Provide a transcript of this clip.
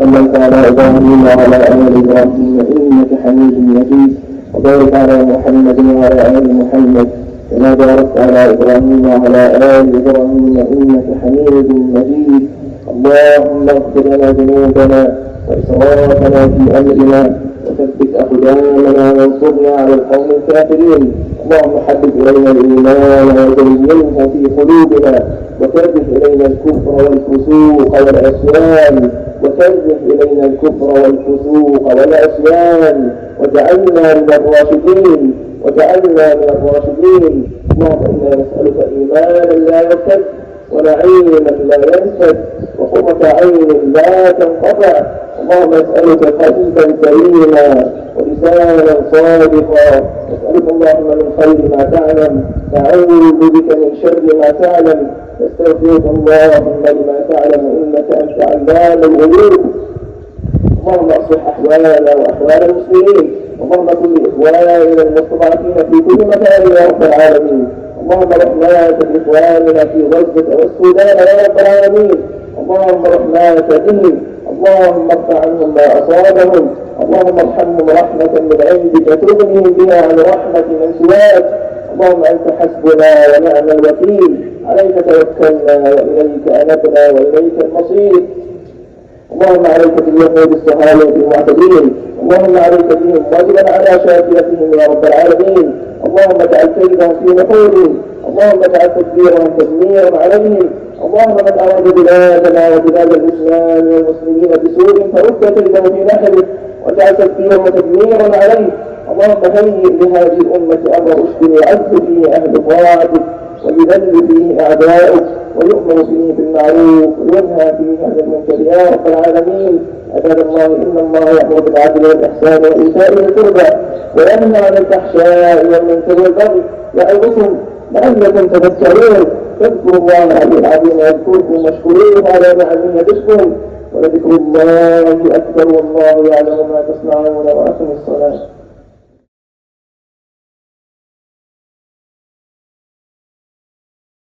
صليت على إبراهيم وعلى آل إبراهيم إنك حميد مجيد، وبارك على محمد وعلى آل محمد كما باركت على إبراهيم وعلى آل إبراهيم إنك حميد مجيد. اللهم اغفر لنا ذنوبنا وإسرافنا في أمرنا وثبت أقدامنا وانصرنا على القوم الكافرين. اللهم حبب إلينا الإيمان وزينه في قلوبنا، وكره إلينا الكفر والفسوق والعصيان واجعلنا من الراشدين. اللهم إنا نسألك إيمانا لا يرتد، ونعيما لا ينفد، وقرة عين لا تنقطع. اللهم نسألك قلبا سليما ولسانا صادقا. نسألك اللهم من خير ما تعلم، نعوذ بك من شر ما تعلم، نستغفرك اللهم لما تعلم إنك أنت علام الغيوب. اللهم اصلح احوالنا واحوال المسلمين. اللهم كن لاخواننا المستضعفين في كل مكان يا رب العالمين. اللهم رحمات لاخواننا في غزه والسودان يا رب العالمين. اللهم رحمات بهم، اللهم ارفع عنهم ما اصابهم، اللهم ارحمهم رحمه من عندك تغنيهم بها عن رحمه من سواك. اللهم انت حسبنا ونعم الوكيل، عليك توكلنا واليك انبنا واليك المصير. اللهم عليك باليهود الصهاينة المعتدين، اللهم عليك بهم واجبا على شاكلتهم يا رب العالمين. اللهم اجعل كيدهم في نحورهم، اللهم اجعل تدبيرهم تدميرا عليهم. اللهم من اراد بلادنا وبلاد الاسلام والمسلمين بسوء فرد كيده في نحره، واجعل تدبيرا وتدميرا عليه. اللهم هيئ لهذه الامه امر رشد يعز فيه اهل طاعتك، ويذل فيه اعداؤك، ويؤمر فيه بالمعروف وينهى فيه عن المنكر يا رب العالمين. عباد الله، ان الله يأمر بالعدل والاحسان وايتاء ذي القربى وينهى عن الفحشاء والمنكر والبغي يعظكم لعلكم تذكرون. فاذكروا الله العلي العظيم يذكركم واشكروه على نعمه يزدكم، ولذكر الله اكبر والله يعلم ما تصنعون. واقم الصلاه.